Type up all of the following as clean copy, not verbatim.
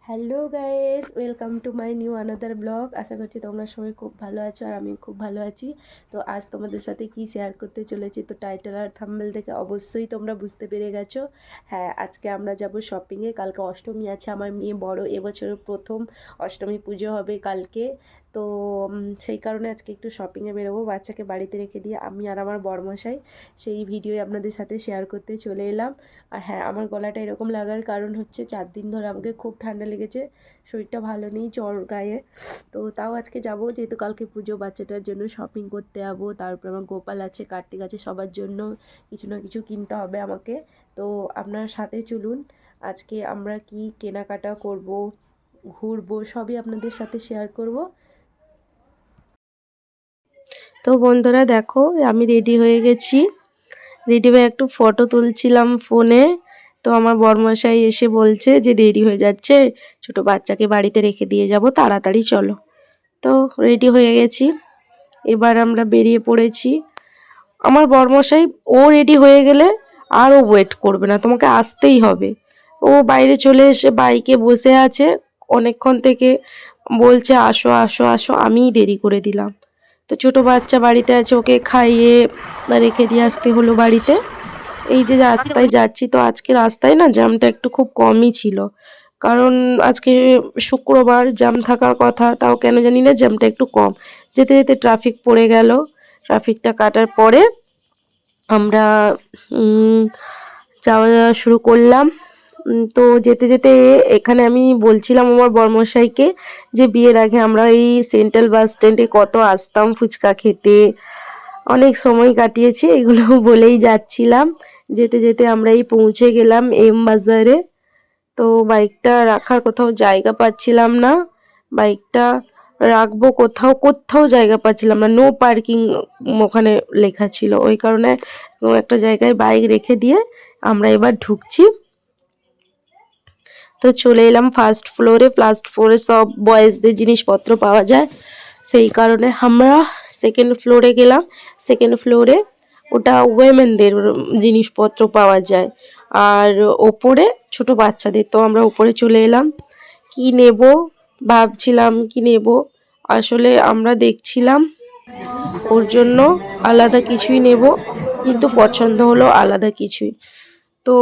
Hello guys, welcome to my new another blog. আশা করছি তোমরা সবাই খুব ভালো আছো আর আমি খুব ভালো আছি। তো আজ তোমাদের সাথে কি শেয়ার করতে চলেছি তো টাইটেল আর থাম্বনেল দেখে অবশ্যই তোমরা বুঝতে পেরে গেছো। হ্যাঁ, আজকে আমরা যাব শপিংয়ে। কালকে অষ্টমী আছে, আমার মেয়ে বড়, এবছরের প্রথম অষ্টমী পুজো হবে কালকে। তো সেই কারণে আজকে একটু শপিংয়ে বেরোবো। বাচ্চাকে বাড়িতে রেখে দিয়ে আমি আর আমার বরমশাই সেই ভিডিও আপনাদের সাথে শেয়ার করতে চলে এলাম। আর হ্যাঁ, আমার গলাটা এরকম লাগার কারণ হচ্ছে 4 দিন ধরে আমাকে খুব ঠান্ডা লেগেছে, শরীরটা ভালো নেই, জ্বর গায়ে। তো তাও আজকে যাব, যেহেতু কালকে পুজো, বাচ্চাটার জন্য শপিং করতে যাবো। তারপর আমার গোপাল আছে, কার্তিক আছে, সবার জন্য কিছু না কিছু কিনতে হবে আমাকে। তো আপনার সাথে চলুন, আজকে আমরা কি কেনাকাটা করব, ঘুরবো, সবই আপনাদের সাথে শেয়ার করব। তো বন্ধুরা দেখো, আমি রেডি হয়ে গেছি। রেডি হয়ে একটু ফটো তুলছিলাম ফোনে। তো আমার বরমশাই এসে বলছে যে দেরি হয়ে যাচ্ছে, ছোট বাচ্চাকে বাড়িতে রেখে দিয়ে যাব, তাড়াতাড়ি চলো। তো রেডি হয়ে গেছি, এবার আমরা বেরিয়ে পড়েছি। আমার বরমশাই ও রেডি হয়ে গেলে আর ও ওয়েট করবে না, তোমাকে আসতেই হবে। ও বাইরে চলে এসে বাইকে বসে আছে অনেকক্ষণ থেকে, বলছে আসো আসো আসো, আমিই দেরি করে দিলাম। তো ছোট বাচ্চা বাড়িতে আছে, ওকে খাইয়ে রেখে দিয়ে আসতে হলো বাড়িতে। এই যে রাস্তায় যাচ্ছি, তো আজকে রাস্তায় না জ্যামটা একটু খুব কমই ছিল, কারণ আজকে শুক্রবার, জ্যাম থাকার কথা, তাও কেন জানি না জ্যামটা একটু কম। যেতে যেতে ট্রাফিক পড়ে গেল। ট্রাফিকটা কাটার পরে আমরা যাওয়া শুরু করলাম। তো যেতে যেতে এখানে আমি বলছিলাম আমার বরমশাইকে যে বিয়ের আগে আমরা এই সেন্ট্রাল বাস স্ট্যান্ডে কত আসতাম ফুচকা খেতে, অনেক সময় কাটিয়েছি, এগুলো বলেই যাচ্ছিলাম। যেতে যেতে আমরা এই পৌঁছে গেলাম এম বাজারে। তো বাইকটা রাখার কোথাও জায়গা পাচ্ছিলাম না, বাইকটা রাখবো কোথাও, কোথাও জায়গা পাচ্ছিলাম না, নো পার্কিং ওখানে লেখা ছিল। ওই কারণে একটা জায়গায় বাইক রেখে দিয়ে আমরা এবার ঢুকছি। তো চলে এলাম ফার্স্ট ফ্লোরে। ফার্স্ট ফ্লোরে সব বয়েজদের জিনিসপত্র পাওয়া যায়, সেই কারণে আমরা সেকেন্ড ফ্লোরে গেলাম। সেকেন্ড ফ্লোরে ওটা ওয়েমেনদের জিনিসপত্র পাওয়া যায়, আর ওপরে ছোট বাচ্চাদের। তো আমরা ওপরে চলে এলাম। কি নেব ভাবছিলাম, কি নেব, আসলে আমরা দেখছিলাম ওর জন্য আলাদা কিছুই নেব, কিন্তু পছন্দ হলো আলাদা কিছুই। তো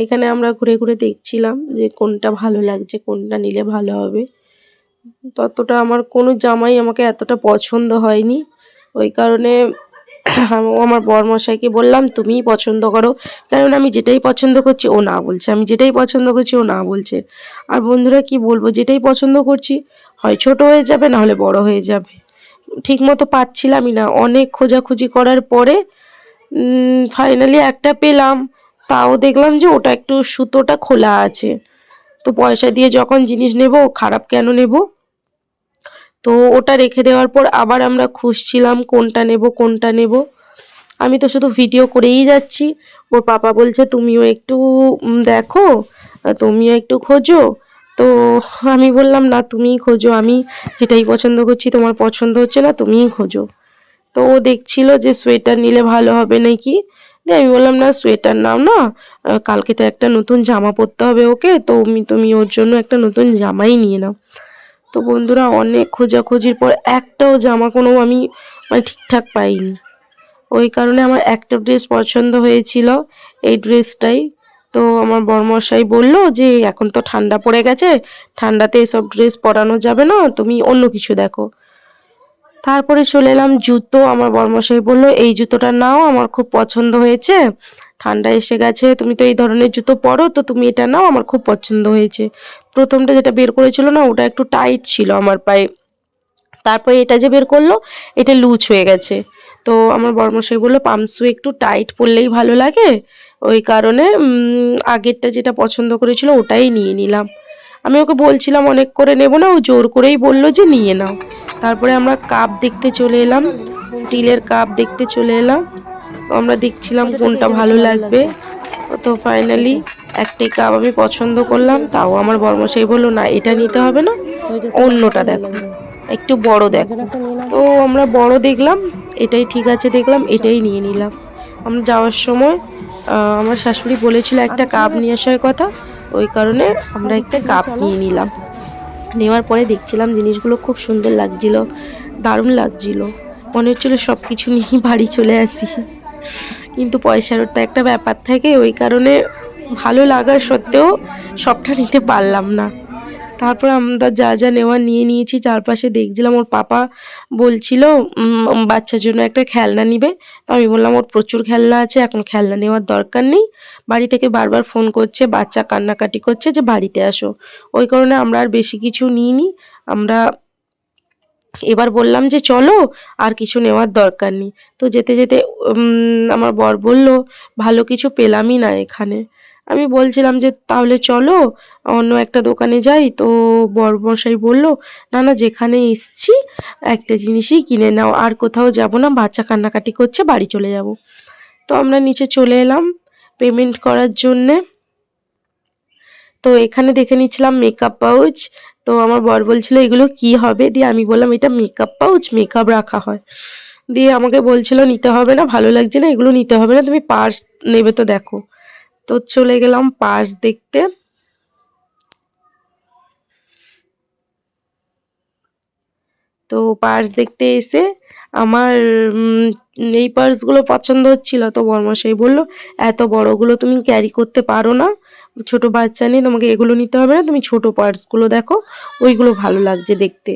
এখানে আমরা ঘুরে ঘুরে দেখছিলাম যে কোনটা ভালো লাগছে, কোনটা নিলে ভালো হবে। ততটা আমার কোনো জামাই আমাকে এতটা পছন্দ হয়নি, ওই কারণে আমার বরমশাইকে বললাম তুমিই পছন্দ করো, কারণ আমি যেটাই পছন্দ করছি ও না বলছে, আমি যেটাই পছন্দ করছি ও না বলছে। আর বন্ধুরা কি বলবো, যেটাই পছন্দ করছি হয় ছোট হয়ে যাবে, না হলে বড় হয়ে যাবে, ঠিক মতো পাচ্ছিলামই না। অনেক খোঁজাখুঁজি করার পরে ফাইনালি একটা পেলাম, তাও দেখলাম যে ওটা একটু সুতোটা খোলা আছে। তো পয়সা দিয়ে যখন জিনিস নেব, খারাপ কেন নেব। তো ওটা রেখে দেওয়ার পর আবার আমরা খুঁজছিলাম কোনটা নেব কোনটা নেব। আমি তো শুধু ভিডিও করেই যাচ্ছি, ওর পাপা বলছে তুমিও একটু দেখো, তুমিও একটু খোঁজো। তো আমি বললাম না, তুমিই খোঁজো, আমি যেটাই পছন্দ করছি তোমার পছন্দ হচ্ছে না, তুমিই খোঁজো। তো ও দেখছিল যে সোয়েটার নিলে ভালো হবে নাকি। দিয়ে আমি বললাম না, সোয়েটার নাও না, কালকে তো একটা নতুন জামা পরতে হবে ওকে, তো তুমি ওর জন্য একটা নতুন জামাই নিয়ে নাও। তো বন্ধুরা অনেক খোঁজাখুঁজির পর একটাও জামা কোনো আমি মানে ঠিকঠাক পাইনি, ওই কারণে আমার একটা ড্রেস পছন্দ হয়েছিল, এই ড্রেসটাই। তো আমার বরমশাই বলল যে এখন তো ঠান্ডা পড়ে গেছে, ঠান্ডাতে এসব ড্রেস পরানো যাবে না, তুমি অন্য কিছু দেখো। তারপরে চলে এলাম জুতো। আমার বরমশাই বলল এই জুতোটা নাও, আমার খুব পছন্দ হয়েছে, ঠান্ডা এসে গেছে, তুমি তো এই ধরনের জুতো পরো, তো তুমি এটা নাও, আমার খুব পছন্দ হয়েছে। প্রথমটা যেটা বের করেছিল না, ওটা একটু টাইট ছিল আমার পায়ে, তারপরে এটা যে বের করলো এটা লুজ হয়ে গেছে। তো আমার বরমশাই বললো পামসু একটু টাইট পরলেই ভালো লাগে, ওই কারণে আগেরটা যেটা পছন্দ করেছিল ওটাই নিয়ে নিলাম। আমি ওকে বলছিলাম অনেক করে নেব না, ও জোর করেই বলল যে নিয়ে নাও। তারপরে আমরা কাপ দেখতে চলে এলাম, স্টিলের কাপ দেখতে চলে এলাম। তো আমরা দেখছিলাম কোনটা ভালো লাগবে। তো ফাইনালি একটাই কাপ আমি পছন্দ করলাম, তাও আমার বরমশাই বললো না এটা নিতে হবে না, অন্যটা দেখো, একটু বড় দেখো। তো আমরা বড় দেখলাম, এটাই ঠিক আছে দেখলাম, এটাই নিয়ে নিলাম। আমরা যাওয়ার সময় আমার শাশুড়ি বলেছিল একটা কাপ নিয়ে আসার কথা, ওই কারণে আমরা একটা কাপ নিয়ে নিলাম। নেওয়ার পরে দেখছিলাম জিনিসগুলো খুব সুন্দর লাগছিল, দারুণ লাগছিল। মনে হচ্ছিল সব কিছু নিয়েই বাড়ি চলে আসি। কিন্তু পয়সারও তো একটা ব্যাপার থাকে, ওই কারণে ভালো লাগার সত্ত্বেও সবটা নিতে পারলাম না। তারপর আমরা যা যা নেওয়ার নিয়ে নিয়েছি। চারপাশে দেখছিলাম, ওর পাপা বলছিল বাচ্চার জন্য একটা খেলনা নিবে। তো আমি বললাম ওর প্রচুর খেলনা আছে, এখন খেলনা নেওয়ার দরকার নেই। বাড়ি থেকে বারবার ফোন করছে, বাচ্চা কান্নাকাটি করছে যে বাড়িতে আসো। ওই কারণে আমরা আর বেশি কিছু নিইনি। আমরা এবার বললাম যে চলো, আর কিছু নেওয়ার দরকার নেই। তো যেতে যেতে আমার বর বলল ভালো কিছু পেলামই না এখানে। আমি বলছিলাম যে তাহলে চলো অন্য একটা দোকানে যাই। তো বরমশাই বলল না না, যেখানে এসছি একটা জিনিসই কিনে নাও, আর কোথাও যাব না, বাচ্চা কান্নাকাটি করছে, বাড়ি চলে যাব। তো আমরা নিচে চলে এলাম পেমেন্ট করার জন্যে। তো এখানে দেখে নিচ্ছিলাম মেকআপ পাউচ। তো আমার বর বলছিল এগুলো কি হবে, দিয়ে আমি বললাম এটা মেকআপ পাউচ, মেকআপ রাখা হয়। দিয়ে আমাকে বলছিল নিতে হবে না, ভালো লাগছে না, এগুলো নিতে হবে না, তুমি পার্স নেবে তো দেখো। তো চলে গেলাম পার্স দেখতে। তো পার্স দেখতে এসে আমার এই পার্সগুলো পছন্দ হচ্ছিল। তো বরমশাই বলল এত বড়গুলো তুমি ক্যারি করতে পারো না, ছোট বাচ্চা নিয়ে তোমাকে এগুলো নিতে হবে না, তুমি ছোট পার্সগুলো দেখো, ওইগুলো ভালো লাগছে দেখতে।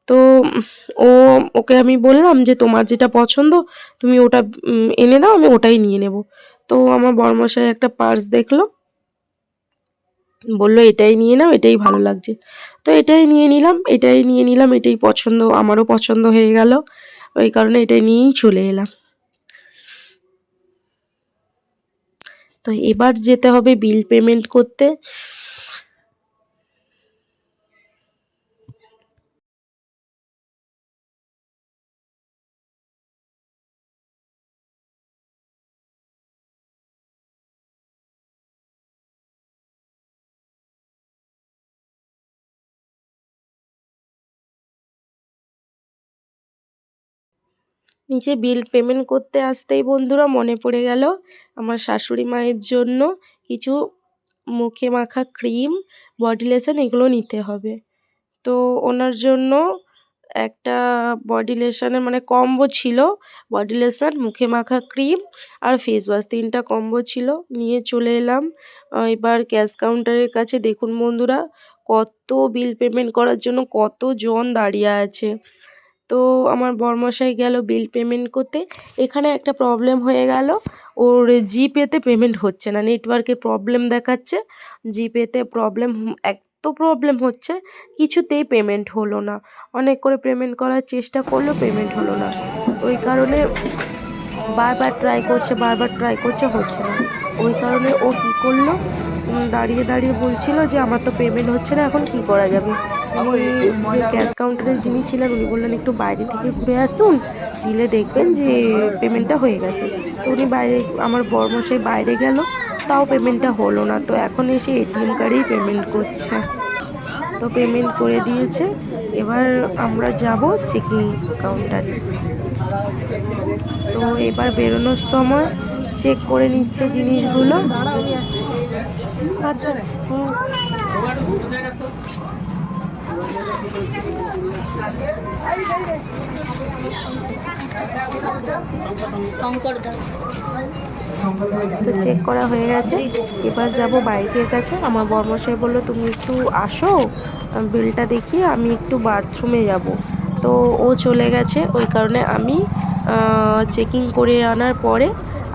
তো ও ওকে আমি বললাম যে তোমার যেটা পছন্দ তুমি ওটা এনে দাও, আমি ওটাই নিয়ে নেব। তো আমার বরমশাই একটা পার্স দেখলো, বলল এটাই নিয়ে নাও, এটাই ভালো লাগছে। তো এটাই নিয়ে নিলাম, এটাই নিয়ে নিলাম, এটাই পছন্দ, আমারও পছন্দ হয়ে গেল। ওই কারণে এটাই নিয়েই চলে এলাম। তো এবার যেতে হবে বিল পেমেন্ট করতে। নিচে বিল পেমেন্ট করতে আসতেই বন্ধুরা মনে পড়ে গেল আমার শাশুড়ি মায়ের জন্য কিছু মুখে মাখা ক্রিম, বডি লোশন এগুলো নিতে হবে। তো ওনার জন্য একটা বডি লোশনের মানে কম্বো ছিল, বডি লোশন, মুখে মাখা ক্রিম আর ফেস ওয়াশ, ৩টা কম্বো ছিল। নিয়ে চলে এলাম এবার ক্যাশ কাউন্টারের কাছে। দেখুন বন্ধুরা, কত বিল পেমেন্ট করার জন্য কতজন দাঁড়িয়ে আছে। তো আমার বরমশাই গেল বিল পেমেন্ট করতে। এখানে একটা প্রবলেম হয়ে গেল, ওর জিপেতে পেমেন্ট হচ্ছে না, নেটওয়ার্কের প্রবলেম দেখাচ্ছে। জিপেতে প্রবলেম, এত প্রবলেম হচ্ছে, কিছুতেই পেমেন্ট হলো না। অনেক করে পেমেন্ট করার চেষ্টা করলেও পেমেন্ট হলো না। ওই কারণে বারবার ট্রাই করছে, বারবার ট্রাই করছে, হচ্ছে না। ওই কারণে ও কী করলো, দাঁড়িয়ে দাঁড়িয়ে বলছিল যে আমার তো পেমেন্ট হচ্ছে না, এখন কি করা যাবে। উনি যে ক্যাশ কাউন্টারে যিনি ছিলেন উনি বললেন একটু বাইরে থেকে ঘুরে আসুন, দিলে দেখবেন যে পেমেন্টটা হয়ে গেছে। তো উনি বাইরে, আমার বরমশাই বাইরে গেল, তাও পেমেন্টটা হলো না। তো এখন এসে এটিএম কার্ডেই পেমেন্ট করছে। তো পেমেন্ট করে দিয়েছে, এবার আমরা যাব চেকিং কাউন্টারে। তো এবার বেরোনোর সময় চেক করে নিচ্ছে জিনিসগুলো। আচ্ছা, তো চেক করা হয়ে গেছে। এবার যাব বাইকের কাছে। আমার বরমশাই বলল তুমি একটু আসো, বিলটা দেখিয়ে আমি একটু বাথরুমে যাব। তো ও চলে গেছে, ওই কারণে আমি চেকিং করে আনার পরে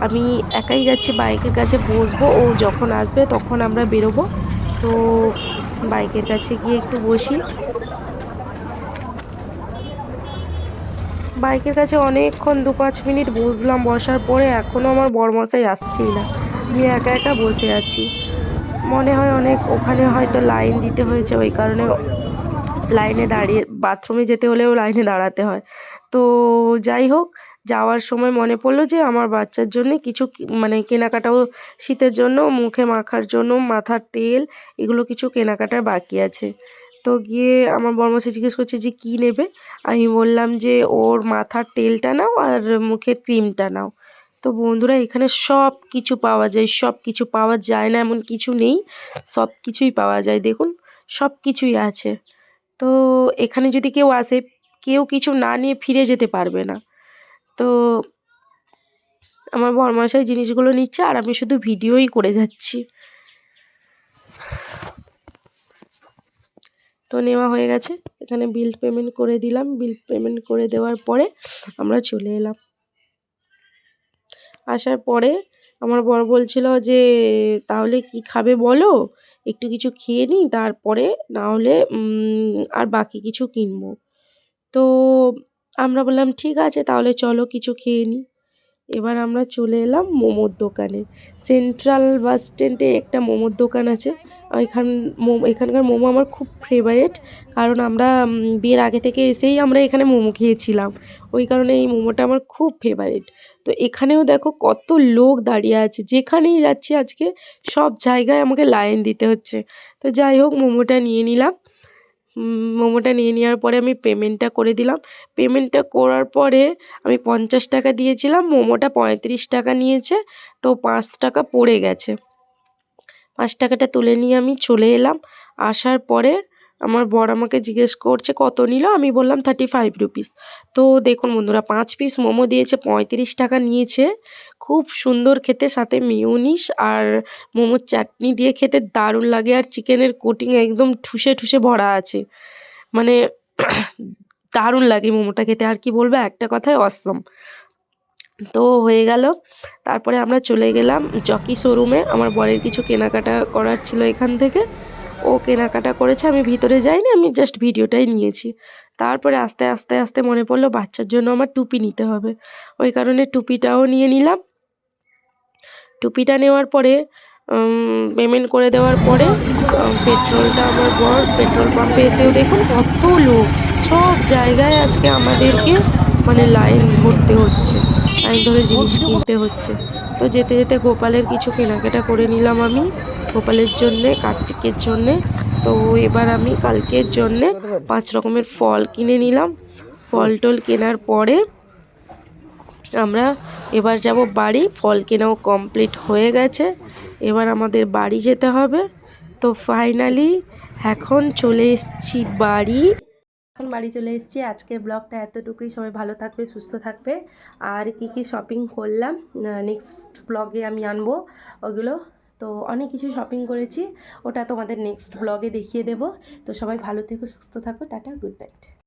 আমি একাই যাচ্ছি বাইকের কাছে বসবো, ও যখন আসবে তখন আমরা বেরোবো। তো বাইকের কাছে গিয়ে একটু বসি। বাইকের কাছে অনেকক্ষণ ২-৫ মিনিট বসলাম, বসার পরে এখনও আমার বরমশাই আসছেই না। দিয়ে একা একা বসে আছি। মনে হয় অনেক ওখানে হয়তো লাইন দিতে হয়েছে, ওই কারণে লাইনে দাঁড়িয়ে, বাথরুমে যেতে হলেও লাইনে দাঁড়াতে হয়। তো যাই হোক, যাওয়ার সময় মনে পড়লো যে আমার বাচ্চার জন্যে কিছু মানে কেনাকাটাও, শীতের জন্য মুখে মাখার জন্য মাথার তেল, এগুলো কিছু কেনাকাটার বাকি আছে। তো গিয়ে আমার বরমশাই জিজ্ঞেস করছে যে কী নেবে। আমি বললাম যে ওর মাথার তেলটা নাও আর মুখের ক্রিমটা নাও। তো বন্ধুরা এখানে সব কিছু পাওয়া যায়, সব কিছু পাওয়া যায় না এমন কিছু নেই, সব কিছুই পাওয়া যায়। দেখুন সব কিছুই আছে। তো এখানে যদি কেউ আসে, কেউ কিছু না নিয়ে ফিরে যেতে পারবে না। তো আমার বরমশাই জিনিসগুলো নিচ্ছে আর আমি শুধু ভিডিওই করে যাচ্ছি। তো নেওয়া হয়ে গেছে, এখানে বিল পেমেন্ট করে দিলাম। বিল পেমেন্ট করে দেওয়ার পরে আমরা চলে এলাম। আসার পরে আমার বর বলছিল যে তাহলে কি খাবে বলো, একটু কিছু খেয়ে নিই, তারপরে না হলে আর বাকি কিছু কিনবো। তো আমরা বললাম ঠিক আছে তাহলে চলো কিছু খেয়ে নিই। এবার আমরা চলে এলাম মোমোর দোকানে। সেন্ট্রাল বাস স্ট্যান্ডে একটা মোমোর দোকান আছে। এখানকার মোমো আমার খুব ফেভারিট, কারণ আমরা বিয়ের আগে থেকে এসেই আমরা এখানে মোমো খেয়েছিলাম, ওই কারণে এই মোমোটা আমার খুব ফেভারিট। তো এখানেও দেখো কত লোক দাঁড়িয়ে আছে, যেখানেই যাচ্ছি আজকে সব জায়গায় আমাকে লাইন দিতে হচ্ছে। তো যাই হোক মোমোটা নিয়ে নিলাম। মোমোটা নিয়ে নেওয়ার পরে আমি পেমেন্টটা করে দিলাম। পেমেন্টটা করার পরে আমি 50 টাকা দিয়েছিলাম, মোমোটা 35 টাকা নিয়েছে, তো 5 টাকা পড়ে গেছে। 5 টাকাটা তুলে নিয়ে আমি চলে এলাম। আসার পরে আমার বর আমাকে জিজ্ঞেস করছে কত নিল, আমি বললাম 35 রুপিস। তো দেখুন বন্ধুরা 5 পিস মোমো দিয়েছে, 35 টাকা নিয়েছে। খুব সুন্দর খেতে, সাথে মেয়োনিজ আর মোমোর চাটনি দিয়ে খেতে দারুণ লাগে, আর চিকেনের কোটিং একদম ঠুসে ঠুসে ভরা আছে, মানে দারুণ লাগে মোমোটা খেতে, আর কি বলবো, একটা কথায় অসম। তো হয়ে গেল, তারপরে আমরা চলে গেলাম জকি শোরুমে। আমার বরের কিছু কেনাকাটা করার ছিল এখান থেকে, ও কেনাকাটা করেছে, আমি ভিতরে যাইনি, আমি জাস্ট ভিডিওটাই নিয়েছি। তারপরে আস্তে আস্তে আস্তে মনে পড়লো বাচ্চার জন্য আমার টুপি নিতে হবে, ওই কারণে টুপিটাও নিয়ে নিলাম। টুপিটা নেওয়ার পরে পেমেন্ট করে দেওয়ার পরে পেট্রোলটা আমার বর পেট্রোল পাম্পে এসেও দেখুন কত লোক, সব জায়গায় আজকে আমাদেরকে মানে লাইন ধরতে হচ্ছে, লাইন ধরে জিনিস কিনতে হচ্ছে। তো যেতে যেতে গোপালের কিছু কেনাকাটা করে নিলাম আমি, গোপালের জন্যে, কার্তিকের জন্যে। তো এবার আমি কালকের জন্যে 5 রকমের ফল কিনে নিলাম। ফল টল কেনার পরে আমরা এবার যাব বাড়ি। ফল কেনাও কমপ্লিট হয়ে গেছে, এবার আমাদের বাড়ি যেতে হবে। তো ফাইনালি এখন চলে এসেছি বাড়ি। এখন বাড়ি চলে এসেছি। আজকের ব্লগটা এতটুকুই। সবাই ভালো থাকবে, সুস্থ থাকবে। আর কি কি শপিং করলাম নেক্সট ব্লগে আমি আনবো ওগুলো। তো অনেক কিছু শপিং করেছি, ওটা তোমাদের নেক্সট ব্লগে দেখিয়ে দেবো। তো সবাই ভালো থেকো, সুস্থ থাকো, টাটা, গুড নাইট।